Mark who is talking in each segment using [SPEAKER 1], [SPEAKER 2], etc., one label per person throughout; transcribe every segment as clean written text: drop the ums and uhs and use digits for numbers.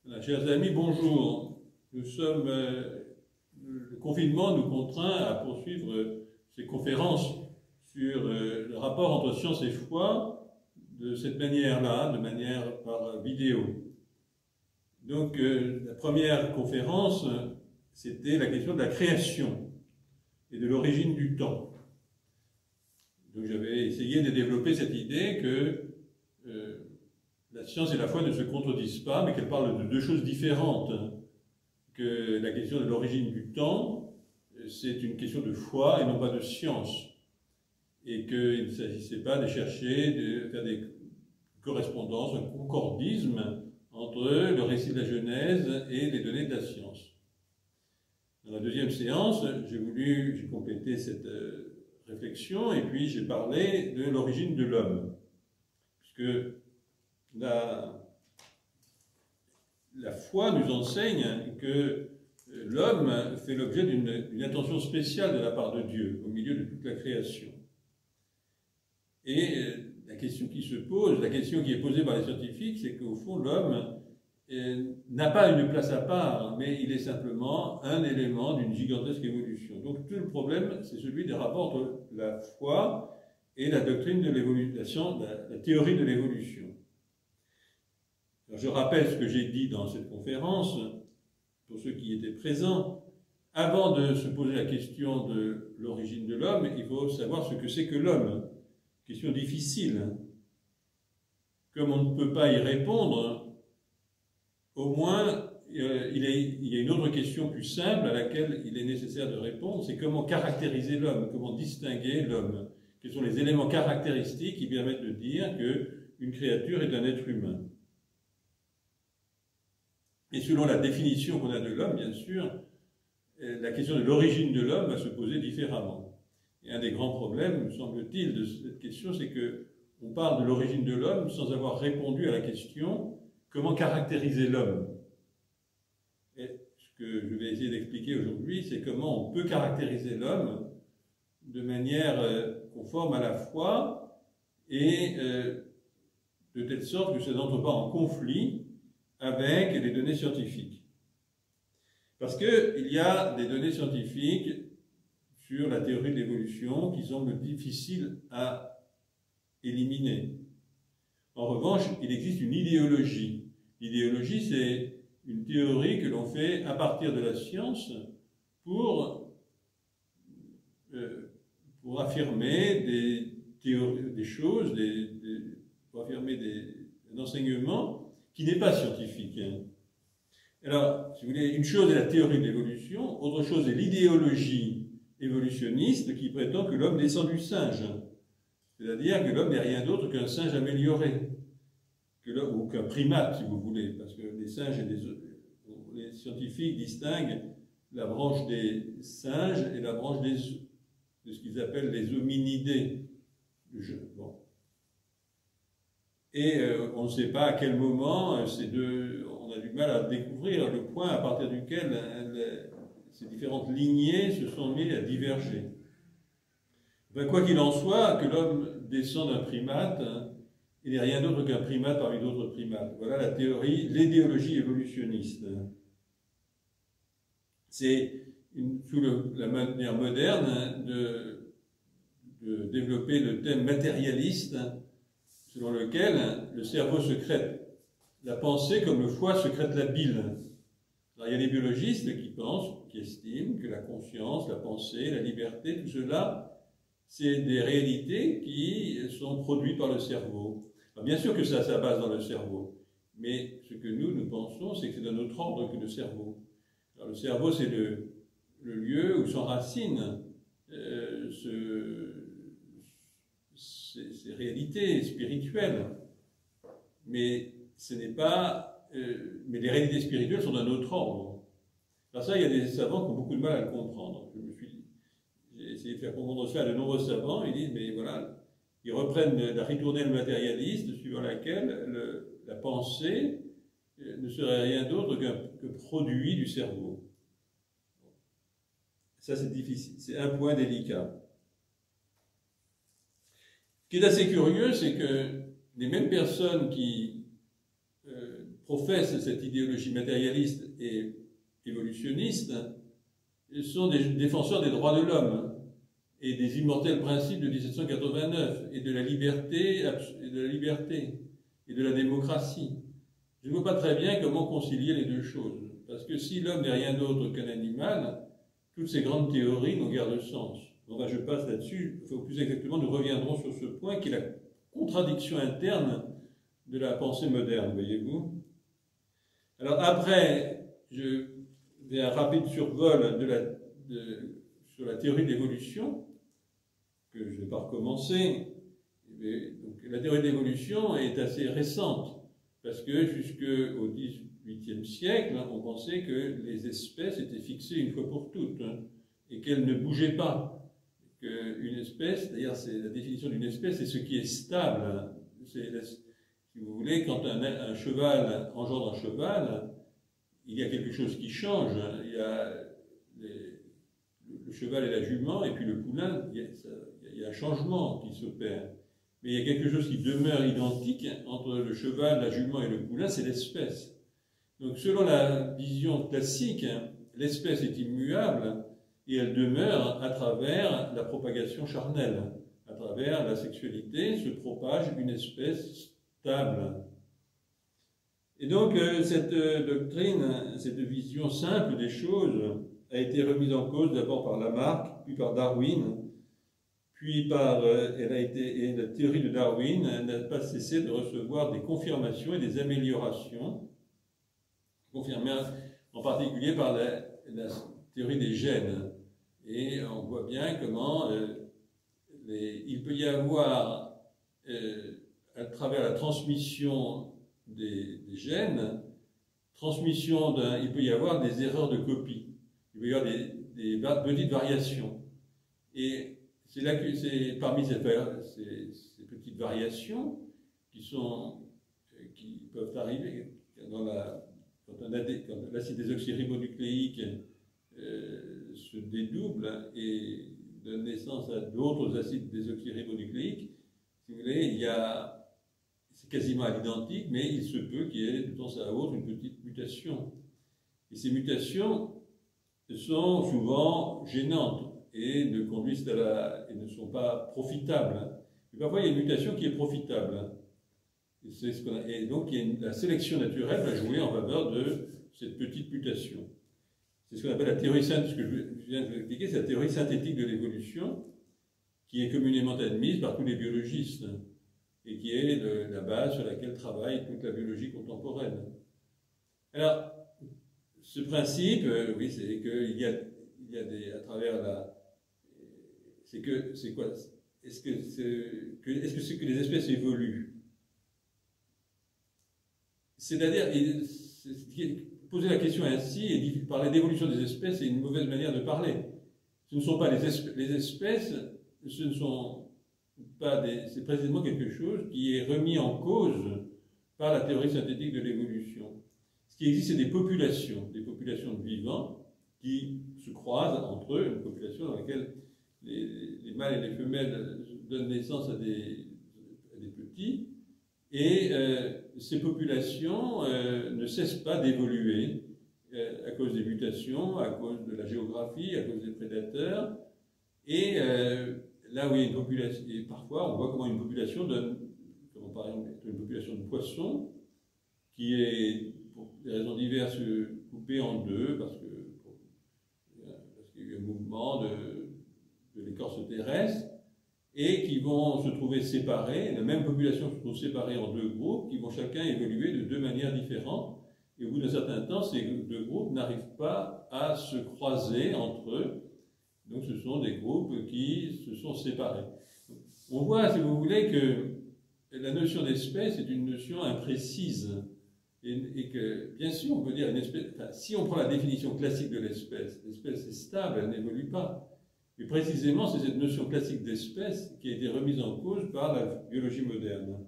[SPEAKER 1] Voilà, chers amis, bonjour. Le confinement nous contraint à poursuivre ces conférences sur le rapport entre science et foi de cette manière-là, de manière par vidéo. Donc, la première conférence, c'était la question de la création et de l'origine du temps. Donc, j'avais essayé de développer cette idée que la science et la foi ne se contredisent pas, mais qu'elles parlent de deux choses différentes. Que la question de l'origine du temps, c'est une question de foi et non pas de science. Et qu'il ne s'agissait pas de chercher, de faire des correspondances, un concordisme entre le récit de la Genèse et les données de la science. Dans la deuxième séance, j'ai complété cette réflexion et puis j'ai parlé de l'origine de l'homme. Puisque la foi nous enseigne que l'homme fait l'objet d'une attention spéciale de la part de Dieu au milieu de toute la création. Et la question qui se pose, la question qui est posée par les scientifiques, c'est qu'au fond, l'homme n'a pas une place à part, mais il est simplement un élément d'une gigantesque évolution. Donc tout le problème, c'est celui des rapports entre la foi et la doctrine de l'évolution, la théorie de l'évolution. Je rappelle ce que j'ai dit dans cette conférence, pour ceux qui étaient présents. Avant de se poser la question de l'origine de l'homme, il faut savoir ce que c'est que l'homme. Question difficile. Comme on ne peut pas y répondre, au moins il y a une autre question plus simple à laquelle il est nécessaire de répondre, c'est comment caractériser l'homme, comment distinguer l'homme. Quels sont les éléments caractéristiques qui permettent de dire qu'une créature est un être humain. Et selon la définition qu'on a de l'homme, bien sûr, la question de l'origine de l'homme va se poser différemment. Et un des grands problèmes, me semble-t-il, de cette question, c'est qu'on parle de l'origine de l'homme sans avoir répondu à la question comment caractériser l'homme. Et ce que je vais essayer d'expliquer aujourd'hui, c'est comment on peut caractériser l'homme de manière conforme à la foi et de telle sorte que ça n'entre pas en conflit avec les données scientifiques. Parce qu'il y a des données scientifiques sur la théorie de l'évolution qui semblent difficiles à éliminer. En revanche, il existe une idéologie. L'idéologie, c'est une théorie que l'on fait à partir de la science pour affirmer des choses, pour affirmer un enseignement qui n'est pas scientifique. Alors, si vous voulez, une chose est la théorie de l'évolution, autre chose est l'idéologie évolutionniste qui prétend que l'homme descend du singe. C'est-à-dire que l'homme n'est rien d'autre qu'un singe amélioré, ou qu'un primate, si vous voulez, parce que les singes les scientifiques distinguent la branche des singes et la branche de ce qu'ils appellent les hominidés. Bon. Et on ne sait pas à quel moment on a du mal à découvrir le point à partir duquel ces différentes lignées se sont mises à diverger. Ben, quoi qu'il en soit, que l'homme descend d'un primate, il n'est rien d'autre qu'un primate parmi d'autres primates. Voilà la théorie, l'idéologie évolutionniste. C'est sous la manière moderne de développer le thème matérialiste, selon lequel le cerveau secrète la pensée comme le foie secrète la bile. Alors, il y a des biologistes qui estiment que la conscience, la pensée, la liberté, tout cela, c'est des réalités qui sont produites par le cerveau. Alors, bien sûr que ça a sa base dans le cerveau, mais ce que nous pensons, c'est que c'est d'un autre ordre que le cerveau. Alors, le cerveau, c'est le lieu où s'enracinent ces réalités spirituelles. Mais mais les réalités spirituelles sont d'un autre ordre. Alors ça, il y a des savants qui ont beaucoup de mal à le comprendre. J'ai essayé de faire comprendre ça à de nombreux savants. Ils disent, mais voilà, ils reprennent la ritournelle matérialiste suivant laquelle la pensée ne serait rien d'autre que produit du cerveau. Ça, c'est difficile. C'est un point délicat. Ce qui est assez curieux, c'est que les mêmes personnes qui professent cette idéologie matérialiste et évolutionniste sont des défenseurs des droits de l'homme et des immortels principes de 1789 et de la liberté et de la démocratie. Je ne vois pas très bien comment concilier les deux choses. Parce que si l'homme n'est rien d'autre qu'un animal, toutes ces grandes théories n'ont guère de sens. Donc là, je passe là-dessus. Enfin, plus exactement, nous reviendrons sur ce point qui est la contradiction interne de la pensée moderne, voyez-vous. Alors après, je fais un rapide survol sur la théorie de l'évolution, que je ne vais pas recommencer. Donc, la théorie de l'évolution est assez récente, parce que jusqu'au XVIIIe siècle, on pensait que les espèces étaient fixées une fois pour toutes, et qu'elles ne bougeaient pas. Qu'une espèce, d'ailleurs, c'est la définition d'une espèce, c'est ce qui est stable. Si vous voulez, quand un cheval engendre un cheval, il y a quelque chose qui change. Il y a le cheval et la jument, et puis le poulain, il y a un changement qui s'opère. Mais il y a quelque chose qui demeure identique entre le cheval, la jument et le poulain, c'est l'espèce. Donc selon la vision classique, l'espèce est immuable et elle demeure à travers la propagation charnelle. À travers la sexualité se propage une espèce stable. Et donc cette doctrine, cette vision simple des choses a été remise en cause d'abord par Lamarck, puis par Darwin, puis et la théorie de Darwin n'a pas cessé de recevoir des confirmations et des améliorations, confirmées en particulier par la théorie des gènes. Et on voit bien comment il peut y avoir, à travers la transmission des gènes, il peut y avoir des erreurs de copie, il peut y avoir des petites variations. Et c'est là que c'est parmi ces petites variations qui peuvent arriver quand l'acide désoxyribonucléique se dédouble et donne naissance à d'autres acides désoxyribonucléiques. Si vous voulez, c'est quasiment à l'identique, mais il se peut qu'il y ait de temps à autre une petite mutation. Et ces mutations sont souvent gênantes et ne conduisent et ne sont pas profitables. Et parfois, il y a une mutation qui est profitable. Et donc, la sélection naturelle va jouer en faveur de cette petite mutation. C'est ce qu'on appelle la théorie synthétique, ce que je viens de vous expliquer, c'est la théorie synthétique de l'évolution, qui est communément admise par tous les biologistes, et qui est la base sur laquelle travaille toute la biologie contemporaine. Alors, ce principe, oui, c'est qu'il y a à travers c'est quoi? Est-ce que c'est que les espèces évoluent? C'est-à-dire, poser la question ainsi et parler d'évolution des espèces, c'est une mauvaise manière de parler. Ce ne sont pas les espèces, ce ne sont pas c'est précisément quelque chose qui est remis en cause par la théorie synthétique de l'évolution. Ce qui existe, c'est des populations de vivants qui se croisent entre eux, une population dans laquelle les mâles et les femelles donnent naissance à des petits, et ces populations ne cessent pas d'évoluer à cause des mutations, à cause de la géographie, à cause des prédateurs, et là où il y a une population, et parfois on voit comment une population donne, comme par exemple une population de poissons, qui est, pour des raisons diverses, coupée en deux, parce qu'il y a eu un mouvement de l'écorce terrestre, et qui vont se trouver séparés, la même population se trouve séparée en deux groupes, qui vont chacun évoluer de deux manières différentes, et au bout d'un certain temps, ces deux groupes n'arrivent pas à se croiser entre eux, donc ce sont des groupes qui se sont séparés. On voit, si vous voulez, que la notion d'espèce est une notion imprécise, et que, bien sûr, on peut dire une espèce, enfin, si on prend la définition classique de l'espèce est stable, elle n'évolue pas. Mais précisément, c'est cette notion classique d'espèce qui a été remise en cause par la biologie moderne.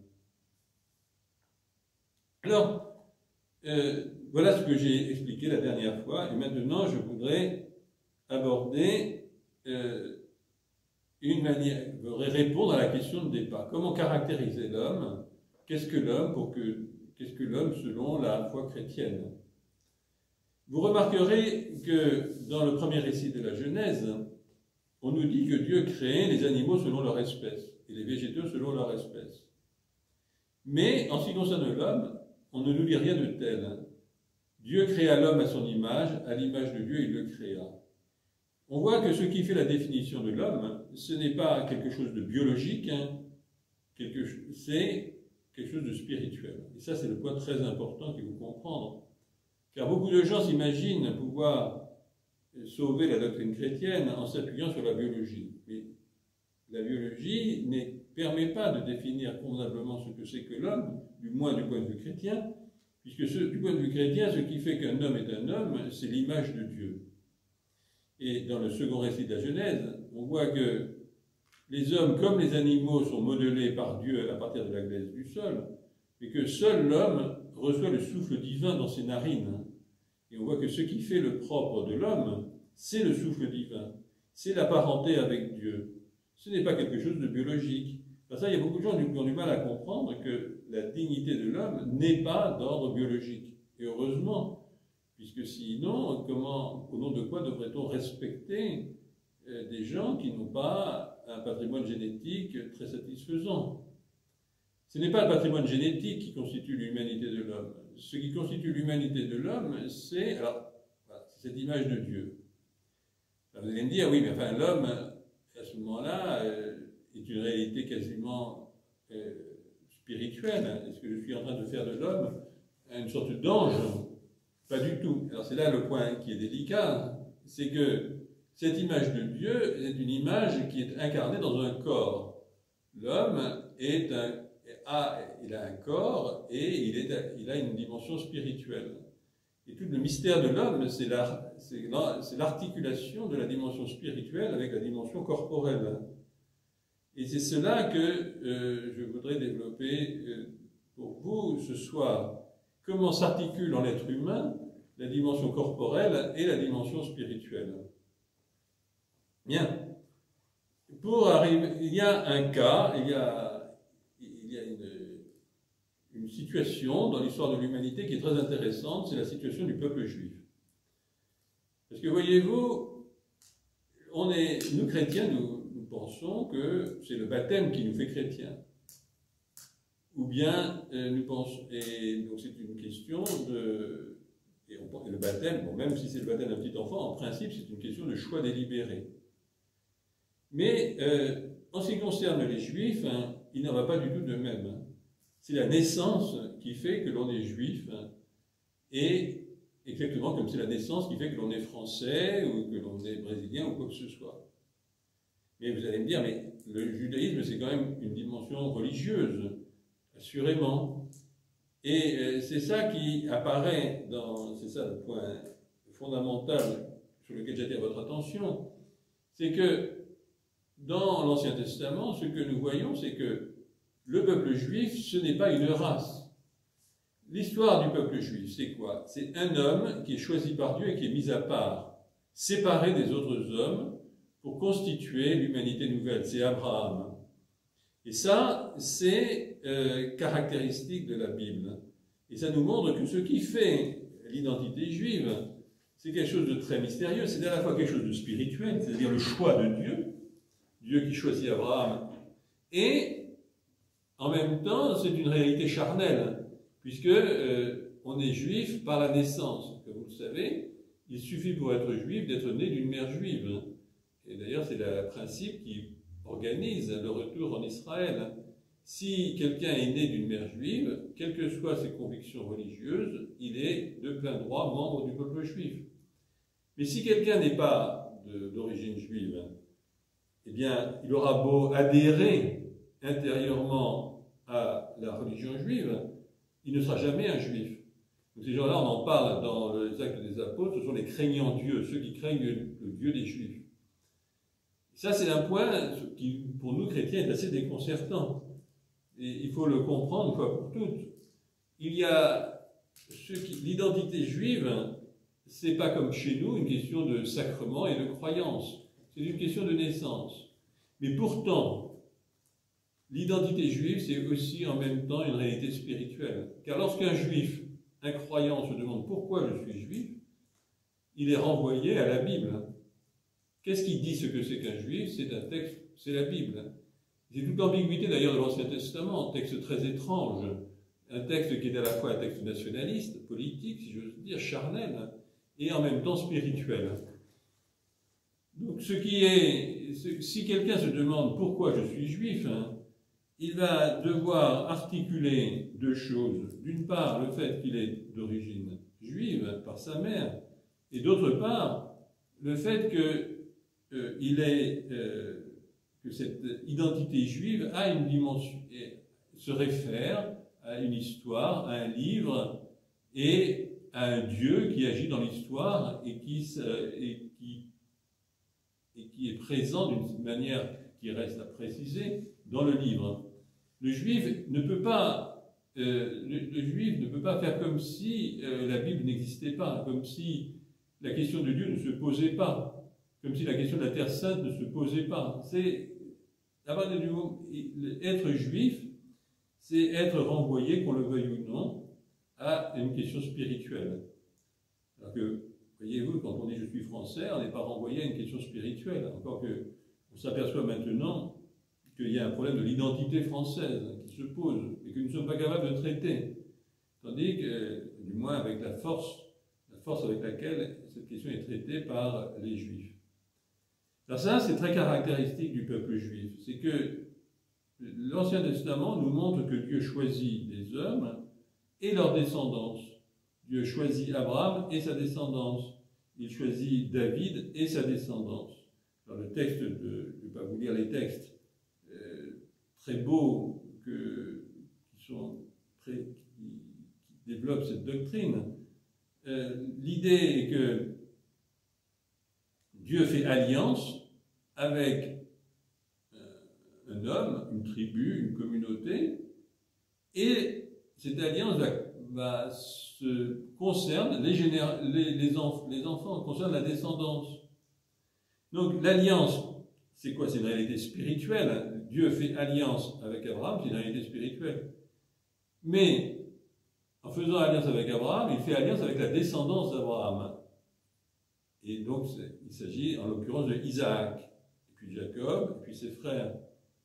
[SPEAKER 1] Alors, voilà ce que j'ai expliqué la dernière fois, et maintenant je voudrais aborder une manière, je voudrais répondre à la question de départ. Comment caractériser l'homme? Qu'est-ce que l'homme qu'est-ce que l'homme selon la foi chrétienne. Vous remarquerez que dans le premier récit de la Genèse, on nous dit que Dieu crée les animaux selon leur espèce et les végétaux selon leur espèce. Mais en ce qui concerne l'homme, on ne nous dit rien de tel. Dieu créa l'homme à son image, à l'image de Dieu il le créa. On voit que ce qui fait la définition de l'homme, ce n'est pas quelque chose de biologique, c'est quelque chose de spirituel. Et ça, c'est le point très important qu'il faut comprendre. Car beaucoup de gens s'imaginent pouvoir sauver la doctrine chrétienne en s'appuyant sur la biologie. Mais la biologie ne permet pas de définir convenablement ce que c'est que l'homme, du moins du point de vue chrétien, puisque du point de vue chrétien, ce qui fait qu'un homme est un homme, c'est l'image de Dieu. Et dans le second récit de la Genèse, on voit que les hommes, comme les animaux, sont modelés par Dieu à partir de la glaise du sol, mais que seul l'homme reçoit le souffle divin dans ses narines. Et on voit que ce qui fait le propre de l'homme, c'est le souffle divin, c'est la parenté avec Dieu. Ce n'est pas quelque chose de biologique. Parce que ça, il y a beaucoup de gens qui ont du mal à comprendre que la dignité de l'homme n'est pas d'ordre biologique. Et heureusement, puisque sinon, au nom de quoi devrait-on respecter des gens qui n'ont pas un patrimoine génétique très satisfaisant? Ce n'est pas le patrimoine génétique qui constitue l'humanité de l'homme. Ce qui constitue l'humanité de l'homme, c'est cette image de Dieu. Alors vous allez me dire, oui, mais enfin, l'homme, à ce moment-là, est une réalité quasiment spirituelle. Est-ce que je suis en train de faire de l'homme une sorte d'ange? Pas du tout. Alors c'est là le point qui est délicat, c'est que cette image de Dieu est une image qui est incarnée dans un corps. L'homme il a un corps et il a une dimension spirituelle. Et tout le mystère de l'homme, c'est l'articulation de la dimension spirituelle avec la dimension corporelle. Et c'est cela que je voudrais développer pour vous ce soir. Comment s'articule en l'être humain la dimension corporelle et la dimension spirituelle? Bien. Pour arriver, il y a un cas, il y a une situation dans l'histoire de l'humanité qui est très intéressante, c'est la situation du peuple juif. Parce que voyez-vous, nous chrétiens, nous pensons que c'est le baptême qui nous fait chrétiens. Ou bien nous pensons, et donc c'est une question et le baptême, bon, même si c'est le baptême d'un petit enfant, en principe c'est une question de choix délibéré. Mais en ce qui concerne les juifs, il n'en va pas du tout de même. C'est la naissance qui fait que l'on est juif, et exactement comme c'est la naissance qui fait que l'on est français, ou que l'on est brésilien, ou quoi que ce soit. Mais vous allez me dire, mais le judaïsme c'est quand même une dimension religieuse, assurément. Et c'est ça qui apparaît c'est ça le point fondamental sur lequel j'attire votre attention, c'est que dans l'Ancien Testament, ce que nous voyons, c'est que le peuple juif, ce n'est pas une race. L'histoire du peuple juif, c'est quoi? C'est un homme qui est choisi par Dieu et qui est mis à part, séparé des autres hommes pour constituer l'humanité nouvelle. C'est Abraham. Et ça, c'est caractéristique de la Bible. Et ça nous montre que ce qui fait l'identité juive, c'est quelque chose de très mystérieux. C'est à la fois quelque chose de spirituel, c'est-à-dire le choix de Dieu, Dieu qui choisit Abraham, et en même temps, c'est une réalité charnelle, puisque on est juif par la naissance. Comme vous le savez, il suffit pour être juif d'être né d'une mère juive. Et d'ailleurs, c'est le principe qui organise le retour en Israël. Si quelqu'un est né d'une mère juive, quelles que soient ses convictions religieuses, il est de plein droit membre du peuple juif. Mais si quelqu'un n'est pas d'origine juive, eh bien, il aura beau adhérer intérieurement à la religion juive, il ne sera jamais un juif. Donc ces gens-là, on en parle dans les Actes des Apôtres, ce sont les craignants Dieu, ceux qui craignent le Dieu des Juifs. Ça, c'est un point qui, pour nous chrétiens, est assez déconcertant. Et il faut le comprendre une fois pour toutes. Il y a l'identité juive, c'est pas comme chez nous une question de sacrement et de croyance. C'est une question de naissance. Mais pourtant, l'identité juive, c'est aussi en même temps une réalité spirituelle. Car lorsqu'un juif, un croyant, se demande pourquoi je suis juif, il est renvoyé à la Bible. Qu'est-ce qui dit ce que c'est qu'un juif? C'est un texte, c'est la Bible. C'est toute l'ambiguïté d'ailleurs de l'Ancien Testament, un texte très étrange, un texte qui est à la fois un texte nationaliste, politique, si j'ose dire, charnel, et en même temps spirituel. Donc si quelqu'un se demande pourquoi je suis juif, il va devoir articuler deux choses. D'une part, le fait qu'il est d'origine juive par sa mère, et d'autre part, le fait que cette identité juive a une dimension, se réfère à une histoire, à un livre et à un Dieu qui agit dans l'histoire et qui est présent d'une manière qui reste à préciser dans le livre. Le juif ne peut pas faire comme si la Bible n'existait pas, comme si la question de Dieu ne se posait pas, comme si la question de la Terre Sainte ne se posait pas. Être juif, c'est être renvoyé, qu'on le veuille ou non, à une question spirituelle. Alors que, voyez-vous, quand on dit je suis français, on n'est pas renvoyé à une question spirituelle, encore que on s'aperçoit maintenant qu'il y a un problème de l'identité française qui se pose et que nous ne sommes pas capables de traiter. Tandis que, du moins avec la force avec laquelle cette question est traitée par les Juifs. Alors ça, c'est très caractéristique du peuple juif. C'est que l'Ancien Testament nous montre que Dieu choisit des hommes et leur descendance. Dieu choisit Abraham et sa descendance. Il choisit David et sa descendance. Dans le texte, je ne vais pas vous lire les textes très beaux qui développent cette doctrine. L'idée est que Dieu fait alliance avec un homme, une tribu, une communauté, et cette alliance concerne les enfants, concerne la descendance. Donc l'alliance, c'est quoi? C'est une réalité spirituelle. Dieu fait alliance avec Abraham, c'est une réalité spirituelle. Mais en faisant alliance avec Abraham, il fait alliance avec la descendance d'Abraham. Et donc, il s'agit en l'occurrence de Isaac, et puis Jacob, et puis ses frères,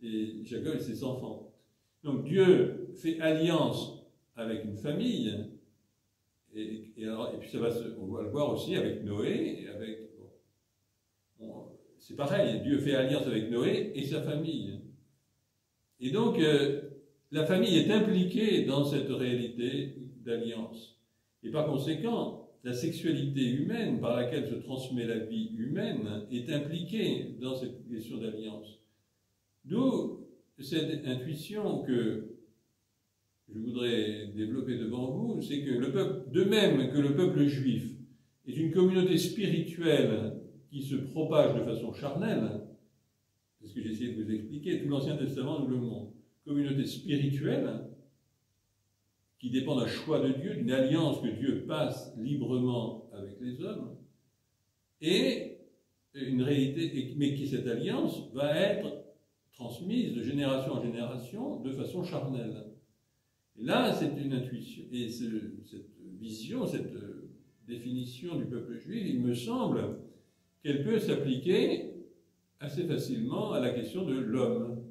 [SPEAKER 1] et Jacob et ses enfants. Donc Dieu fait alliance avec une famille, et puis on va le voir aussi avec Noé, c'est pareil, Dieu fait alliance avec Noé et sa famille. Et donc, la famille est impliquée dans cette réalité d'alliance. Et par conséquent, la sexualité humaine par laquelle se transmet la vie humaine est impliquée dans cette question d'alliance. D'où cette intuition que je voudrais développer devant vous, c'est que de même que le peuple juif est une communauté spirituelle qui se propage de façon charnelle, c'est ce que j'ai essayé de vous expliquer, tout l'Ancien Testament nous le montre, communauté spirituelle qui dépend d'un choix de Dieu, d'une alliance que Dieu passe librement avec les hommes, et une réalité, mais qui cette alliance va être transmise de génération en génération de façon charnelle. Et là, c'est une intuition, et cette vision, cette définition du peuple juif, il me semble qu'elle peut s'appliquer assez facilement à la question de l'homme.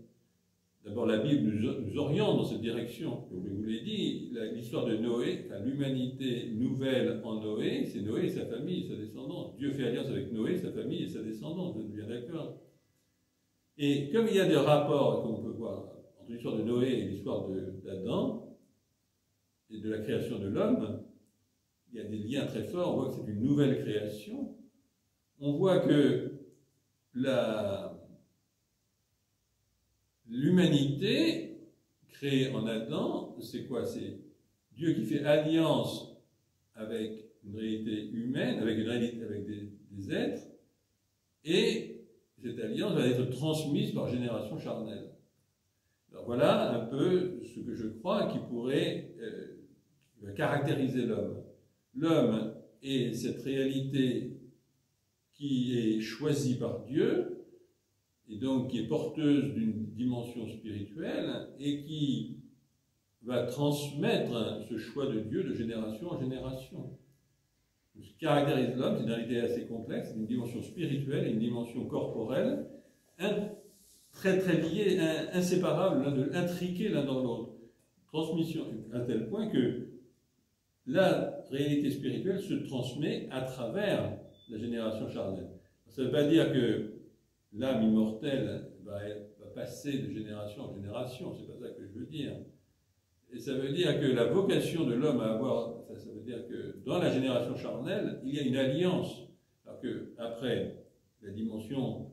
[SPEAKER 1] D'abord, la Bible nous oriente dans cette direction. Comme je vous l'ai dit, l'histoire de Noé, enfin, l'humanité nouvelle en Noé, c'est Noé et sa famille et sa descendance. Dieu fait alliance avec Noé, sa famille et sa descendance, vous êtes bien d'accord. Et comme il y a des rapports, comme on peut voir, entre l'histoire de Noé et l'histoire d'Adam, et de la création de l'homme, il y a des liens très forts, on voit que c'est une nouvelle création. On voit que l'humanité créée en Adam, c'est quoi? C'est Dieu qui fait alliance avec une réalité humaine, avec des êtres, et cette alliance va être transmise par génération charnelle. Alors voilà un peu ce que je crois qui pourrait caractériser l'homme. L'homme est cette réalité qui est choisie par Dieu, et donc qui est porteuse d'une dimension spirituelle et qui va transmettre ce choix de Dieu de génération en génération. Ce qui caractérise l'homme, c'est une réalité assez complexe, c'est une dimension spirituelle et une dimension corporelle, très très liées, inséparables, intriquées l'un dans l'autre. Transmission à tel point que la réalité spirituelle se transmet à travers la génération charnelle. Ça ne veut pas dire que l'âme immortelle va passer de génération en génération, c'est pas ça que je veux dire. Et ça veut dire que la vocation de l'homme à avoir, ça veut dire que dans la génération charnelle, il y a une alliance. Alors qu'après, la dimension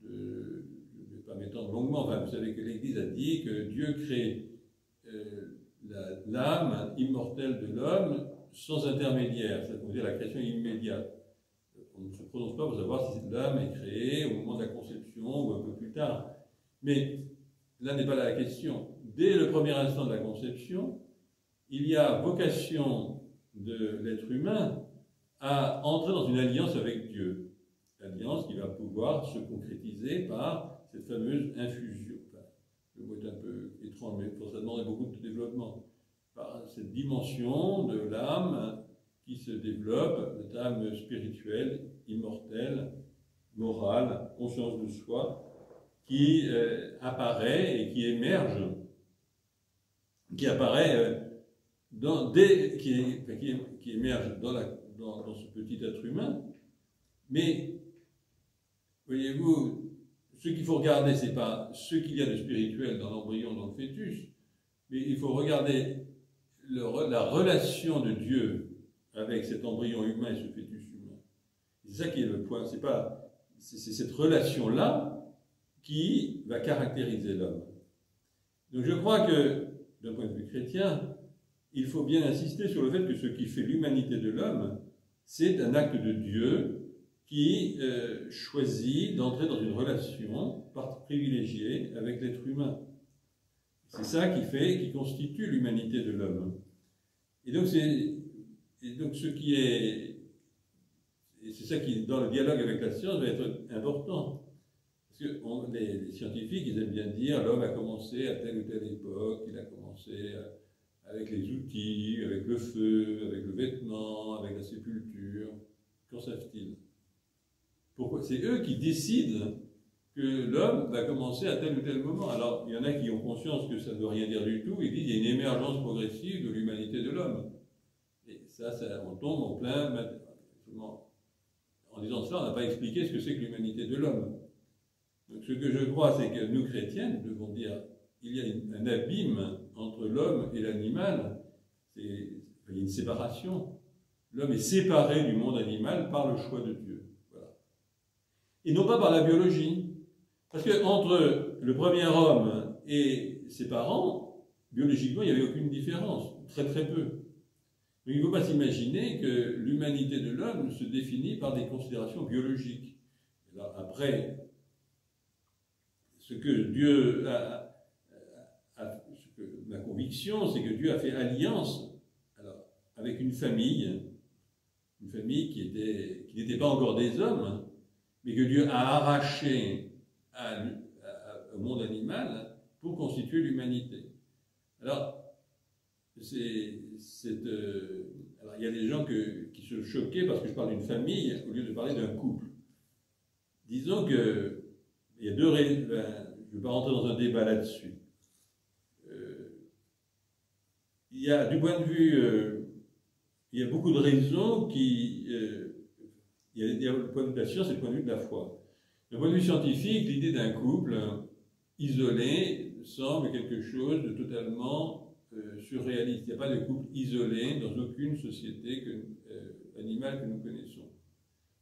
[SPEAKER 1] je ne vais pas m'étendre longuement, enfin, vous savez que l'Église a dit que Dieu crée l'âme immortelle de l'homme sans intermédiaire, ça veut dire la création immédiate. On ne se prononce pas pour savoir si l'âme est créée au moment de la conception ou un peu plus tard. Mais là n'est pas la question. Dès le premier instant de la conception, il y a vocation de l'être humain à entrer dans une alliance avec Dieu. Alliance qui va pouvoir se concrétiser par cette fameuse infusion. Enfin, le mot est un peu étrange, mais ça demanderait beaucoup de développement. Par cette dimension de l'âme qui se développe, cette âme spirituelle, immortelle, morale, conscience de soi, qui apparaît et qui émerge, qui apparaît qui émerge dans ce petit être humain. Mais, voyez-vous, ce qu'il faut regarder, ce n'est pas ce qu'il y a de spirituel dans l'embryon, dans le fœtus, mais il faut regarder la relation de Dieu avec cet embryon humain et ce fœtus humain. C'est ça qui est le point. C'est cette relation-là qui va caractériser l'homme. Donc je crois que, d'un point de vue chrétien, il faut bien insister sur le fait que ce qui fait l'humanité de l'homme, c'est un acte de Dieu qui choisit d'entrer dans une relation privilégiée avec l'être humain. C'est ça qui constitue l'humanité de l'homme. Et donc ce qui est, et c'est ça qui, dans le dialogue avec la science, va être important. Parce que les scientifiques, ils aiment bien dire l'homme a commencé à telle ou telle époque, il a commencé avec les outils, avec le feu, avec le vêtement, avec la sépulture. Qu'en savent-ils? Pourquoi? C'est eux qui décident que l'homme va commencer à tel ou tel moment. Alors, il y en a qui ont conscience que ça ne veut rien dire du tout, ils disent qu'il y a une émergence progressive de l'humanité de l'homme. Et ça, on tombe en plein... En disant cela, on n'a pas expliqué ce que c'est que l'humanité de l'homme. Donc, ce que je crois, c'est que nous, chrétiens, nous devons dire il y a un abîme entre l'homme et l'animal. Il y a une séparation. L'homme est séparé du monde animal par le choix de Dieu. Voilà. Et non pas par la biologie. Parce qu'entre le premier homme et ses parents, biologiquement, il n'y avait aucune différence, très très peu. Donc il ne faut pas s'imaginer que l'humanité de l'homme se définit par des considérations biologiques. Alors, après, ce que Dieu ma conviction, c'est que Dieu a fait alliance avec une famille qui n'était pas encore des hommes, mais que Dieu a arraché au monde animal pour constituer l'humanité. Alors, il y a des gens qui se choquaient parce que je parle d'une famille au lieu de parler d'un couple. Disons que il y a deux raisons. Je ne vais pas rentrer dans un débat là-dessus. Il y a, du point de vue, il y a beaucoup de raisons il y a le point de vue de la science et le point de vue de la foi. Du point de vue scientifique, l'idée d'un couple isolé semble quelque chose de totalement surréaliste. Il n'y a pas de couple isolé dans aucune société animale que nous connaissons.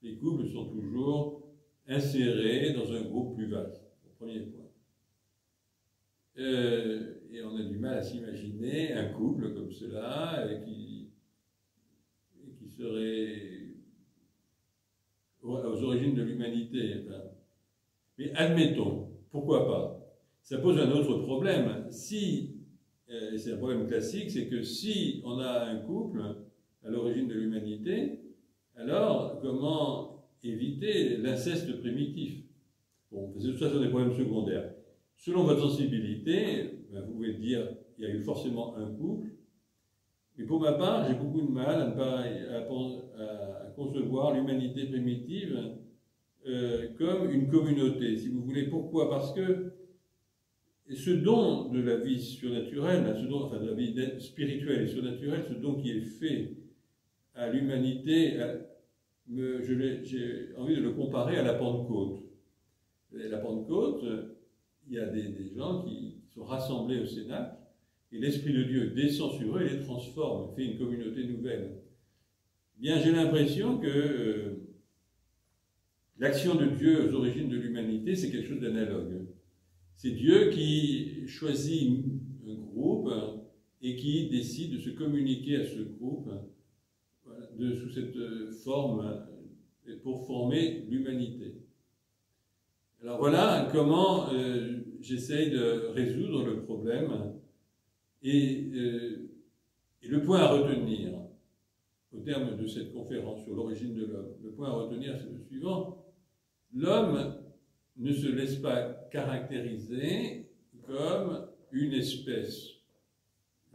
[SPEAKER 1] Les couples sont toujours insérés dans un groupe plus vaste. Premier point. Et on a du mal à s'imaginer un couple comme cela qui serait aux origines de l'humanité. Enfin, mais admettons, pourquoi pas? Ça pose un autre problème. Et c'est un problème classique, c'est que si on a un couple à l'origine de l'humanité, alors comment éviter l'inceste primitif? Bon, ça sont des problèmes secondaires. Selon votre sensibilité, ben, vous pouvez dire qu'il y a eu forcément un couple, mais pour ma part, j'ai beaucoup de mal à concevoir l'humanité primitive comme une communauté, si vous voulez. Pourquoi? Parce que ce don de la vie surnaturelle, enfin de la vie spirituelle et surnaturelle, ce don qui est fait à l'humanité, j'ai envie de le comparer à la Pentecôte. La Pentecôte, il y a des gens qui sont rassemblés au Cénacle, et l'Esprit de Dieu descend sur eux et les transforme, fait une communauté nouvelle. Bien, j'ai l'impression que l'action de Dieu aux origines de l'humanité, c'est quelque chose d'analogue. C'est Dieu qui choisit un groupe et qui décide de se communiquer à ce groupe sous cette forme pour former l'humanité. Alors voilà comment j'essaye de résoudre le problème et le point à retenir au terme de cette conférence sur l'origine de l'homme. Le point à retenir, c'est le suivant. L'homme ne se laisse pas caractériser comme une espèce.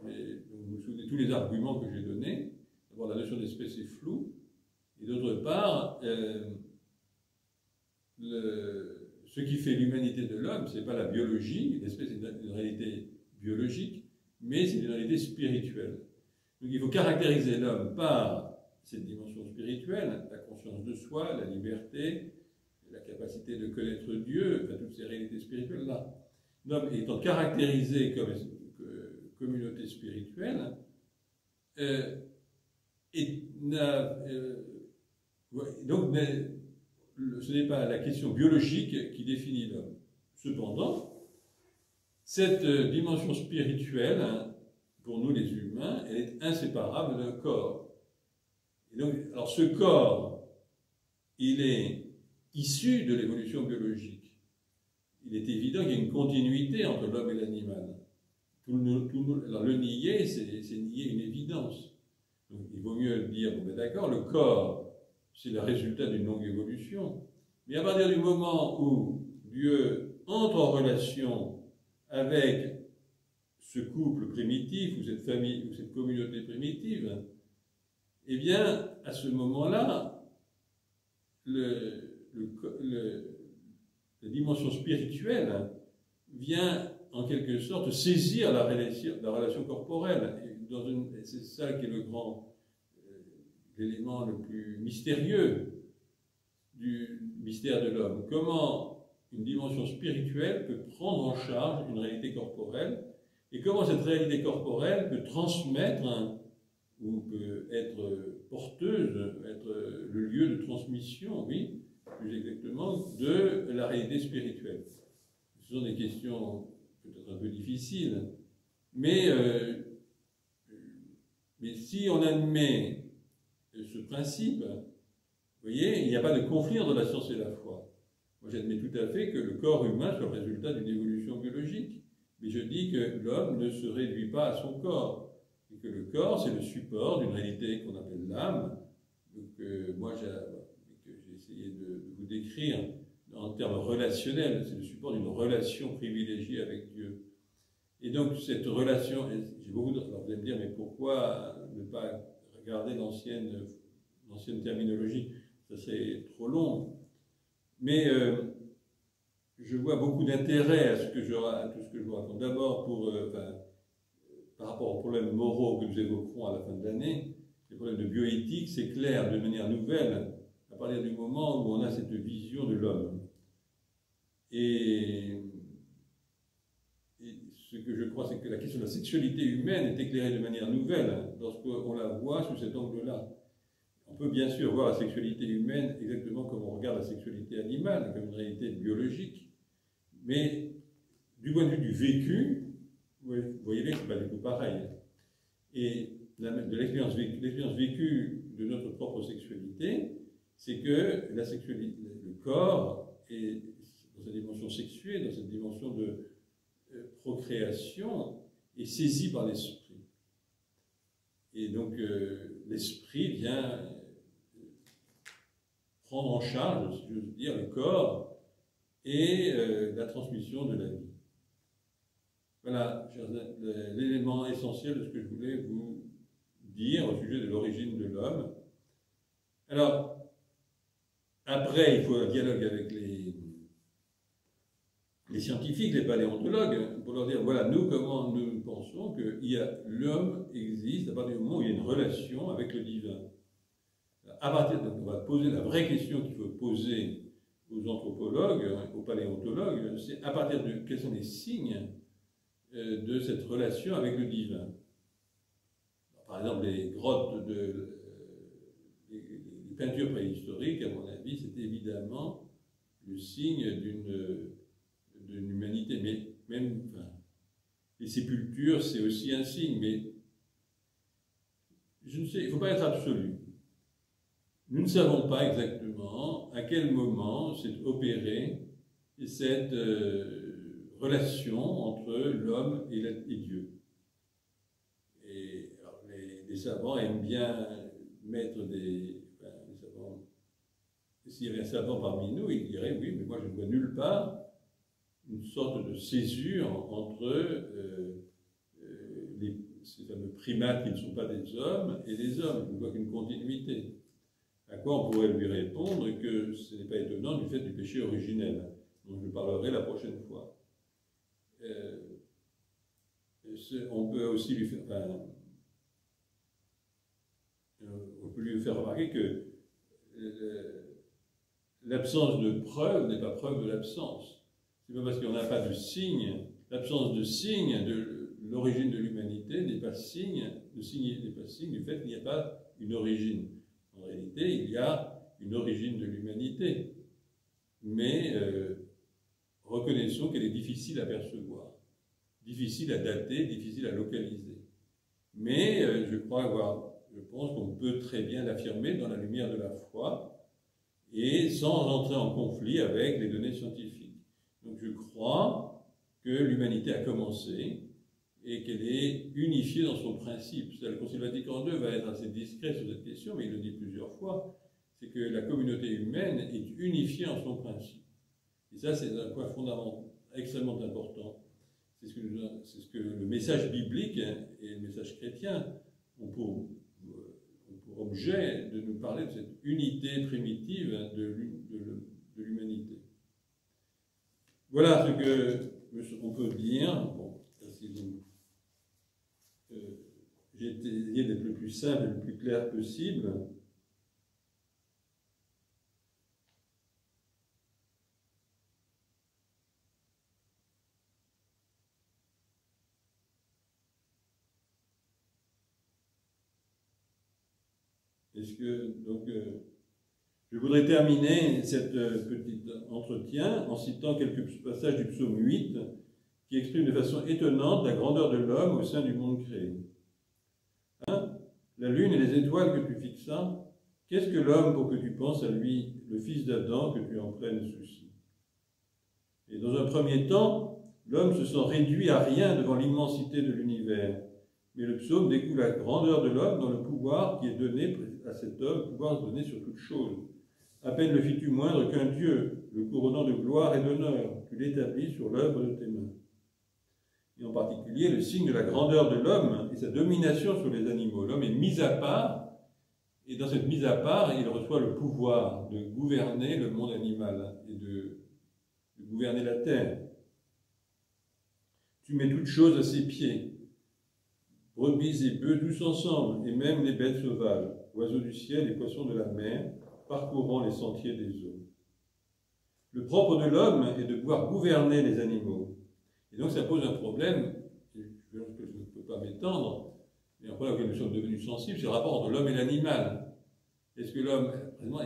[SPEAKER 1] Et vous vous souvenez de tous les arguments que j'ai donnés. D'abord, la notion d'espèce est floue. Et d'autre part, ce qui fait l'humanité de l'homme, ce n'est pas la biologie. L'espèce est une réalité biologique, mais c'est une réalité spirituelle. Donc il faut caractériser l'homme par cette dimension spirituelle, la conscience de soi, la liberté, la capacité de connaître Dieu, enfin, toutes ces réalités spirituelles-là. L'homme étant caractérisé comme communauté spirituelle, donc ce n'est pas la question biologique qui définit l'homme. Cependant, cette dimension spirituelle, pour nous les humains, elle est inséparable d'un corps. Et donc, alors ce corps, il est issu de l'évolution biologique. Il est évident qu'il y a une continuité entre l'homme et l'animal. Alors le nier, c'est nier une évidence. Donc il vaut mieux dire, bon ben d'accord, le corps, c'est le résultat d'une longue évolution. Mais à partir du moment où Dieu entre en relation avec ce couple primitif, ou cette famille, ou cette communauté primitive, eh bien, à ce moment-là, la dimension spirituelle vient en quelque sorte saisir la relation corporelle. C'est ça qui est l'élément le plus mystérieux du mystère de l'homme. Comment une dimension spirituelle peut prendre en charge une réalité corporelle, et comment cette réalité corporelle peut transmettre ou peut être porteuse, être le lieu de transmission, oui, plus exactement, de la réalité spirituelle. Ce sont des questions peut-être un peu difficiles, mais si on admet ce principe, vous voyez, il n'y a pas de conflit entre la science et la foi. Moi, j'admets tout à fait que le corps humain soit le résultat d'une évolution biologique, mais je dis que l'homme ne se réduit pas à son corps, et que le corps, c'est le support d'une réalité qu'on appelle l'âme. Donc, moi, j'ai essayé de vous décrire en termes relationnels, c'est le support d'une relation privilégiée avec Dieu. Et donc, cette relation, j'ai beaucoup de... Alors, vous allez me dire, mais pourquoi ne pas regarder l'ancienne terminologie? Ça serait trop long. Mais je vois beaucoup d'intérêt à tout ce que je vous raconte. D'abord, par rapport aux problèmes moraux que nous évoquerons à la fin de l'année, les problèmes de bioéthique, c'est clair de manière nouvelle à partir du moment où on a cette vision de l'homme. Et ce que je crois, c'est que la question de la sexualité humaine est éclairée de manière nouvelle lorsqu'on la voit sous cet angle-là. On peut bien sûr voir la sexualité humaine exactement comme on regarde la sexualité animale, comme une réalité biologique, mais du point de vue du vécu, vous voyez bien que ce n'est pas du tout pareil. Et de l'expérience vécue de notre propre sexualité, c'est que le corps est dans sa dimension sexuelle, dans cette dimension de procréation, est saisi par l'esprit. Et donc l'esprit vient prendre en charge, si j'ose dire, le corps et la transmission de la vie. Voilà, l'élément essentiel de ce que je voulais vous dire au sujet de l'origine de l'homme. Alors, après, il faut un dialogue avec les scientifiques, les paléontologues, pour leur dire, voilà, nous, comment nous pensons que l'homme existe à partir du moment où il y a une relation avec le divin. À partir de, on va poser la vraie question qu'il faut poser aux anthropologues, aux paléontologues, c'est à partir de quels sont les signes de cette relation avec le divin. Par exemple, les grottes les peintures préhistoriques, à mon avis, c'était évidemment le signe d'une humanité. Mais même, enfin, les sépultures, c'est aussi un signe, mais je ne sais, il ne faut pas être absolu. Nous ne savons pas exactement à quel moment s'est opérée cette relation entre l'homme et Dieu. Et alors, les savants aiment bien mettre les savants, s'il y avait un savant parmi nous, il dirait oui, mais moi je ne vois nulle part une sorte de césure entre ces fameux primates qui ne sont pas des hommes et les hommes. Je ne vois qu'une continuité. À quoi on pourrait lui répondre que ce n'est pas étonnant du fait du péché originel, dont je parlerai la prochaine fois. On peut aussi lui faire, on peut lui faire remarquer que l'absence de preuve n'est pas preuve de l'absence. C'est pas parce qu'on n'a pas de signe, l'absence de signe de l'origine de l'humanité n'est pas signe, le signe n'est pas signe du fait qu'il n'y a pas une origine. En réalité, il y a une origine de l'humanité, mais reconnaissons qu'elle est difficile à percevoir, difficile à dater, difficile à localiser. Mais je pense qu'on peut très bien l'affirmer dans la lumière de la foi et sans entrer en conflit avec les données scientifiques. Donc je crois que l'humanité a commencé et qu'elle est unifiée dans son principe. Le Concile Vatican II va être assez discret sur cette question, mais il le dit plusieurs fois, c'est que la communauté humaine est unifiée en son principe. Et ça, c'est un point fondamental, extrêmement important. C'est ce que le message biblique et le message chrétien ont pour objet de nous parler de cette unité primitive de l'humanité. Voilà ce qu'on peut dire. Bon, j'ai essayé d'être le plus simple et le plus clair possible. Je voudrais terminer cet petit entretien en citant quelques passages du psaume 8 qui expriment de façon étonnante la grandeur de l'homme au sein du monde créé. La lune et les étoiles que tu fixas, qu'est-ce que l'homme pour que tu penses à lui, le fils d'Adam, que tu en prennes souci? Et dans un premier temps, l'homme se sent réduit à rien devant l'immensité de l'univers. Mais le psaume découle la grandeur de l'homme dans le pouvoir qui est donné à cet homme, pouvoir donné sur toute chose. À peine le fis-tu moindre qu'un Dieu, le couronnant de gloire et d'honneur, tu l'établis sur l'œuvre de tes mains. Et en particulier, le signe de la grandeur de l'homme et sa domination sur les animaux. L'homme est mis à part, et dans cette mise à part, il reçoit le pouvoir de gouverner le monde animal et de gouverner la terre. Tu mets toutes choses à ses pieds, brebis et bœufs tous ensemble, et même les bêtes sauvages, oiseaux du ciel et poissons de la mer, parcourant les sentiers des eaux. Le propre de l'homme est de pouvoir gouverner les animaux. Et donc ça pose un problème, je ne peux pas m'étendre, mais un problème auquel nous sommes devenus sensibles, c'est le rapport entre l'homme et l'animal. Est-ce que l'homme, vous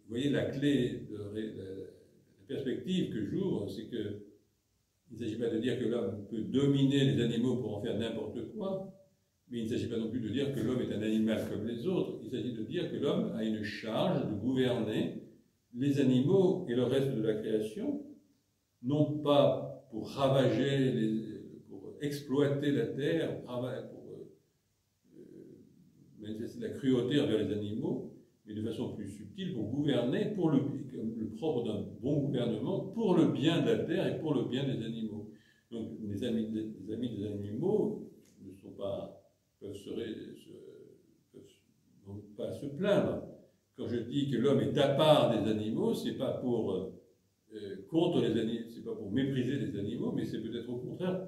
[SPEAKER 1] voyez la clé, la perspective que j'ouvre, c'est que il ne s'agit pas de dire que l'homme peut dominer les animaux pour en faire n'importe quoi, mais il ne s'agit pas non plus de dire que l'homme est un animal comme les autres, il s'agit de dire que l'homme a une charge de gouverner les animaux et le reste de la création, non pas pour ravager, pour exploiter la terre, pour manifester la cruauté envers les animaux, mais de façon plus subtile pour gouverner, comme le propre d'un bon gouvernement, pour le bien de la terre et pour le bien des animaux. Donc les amis des animaux ne sont pas, peuvent pas se plaindre. Quand je dis que l'homme est à part des animaux, c'est pas pour contre les animaux, c'est pas pour mépriser les animaux, mais c'est peut-être au contraire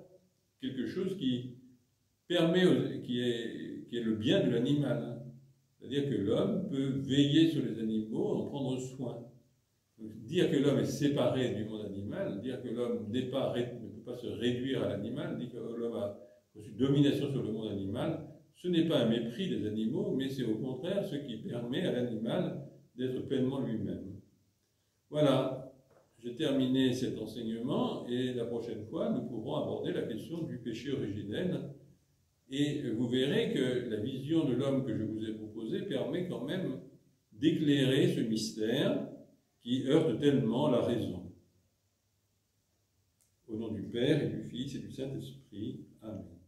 [SPEAKER 1] quelque chose qui permet, qui est le bien de l'animal. C'est-à-dire que l'homme peut veiller sur les animaux, en prendre soin. Donc, dire que l'homme est séparé du monde animal, dire que l'homme ne peut pas se réduire à l'animal, dire que l'homme a reçu domination sur le monde animal, ce n'est pas un mépris des animaux, mais c'est au contraire ce qui permet à l'animal d'être pleinement lui-même. Voilà, j'ai terminé cet enseignement et la prochaine fois, nous pourrons aborder la question du péché originel. Et vous verrez que la vision de l'homme que je vous ai proposée permet quand même d'éclairer ce mystère qui heurte tellement la raison. Au nom du Père et du Fils et du Saint-Esprit. Amen.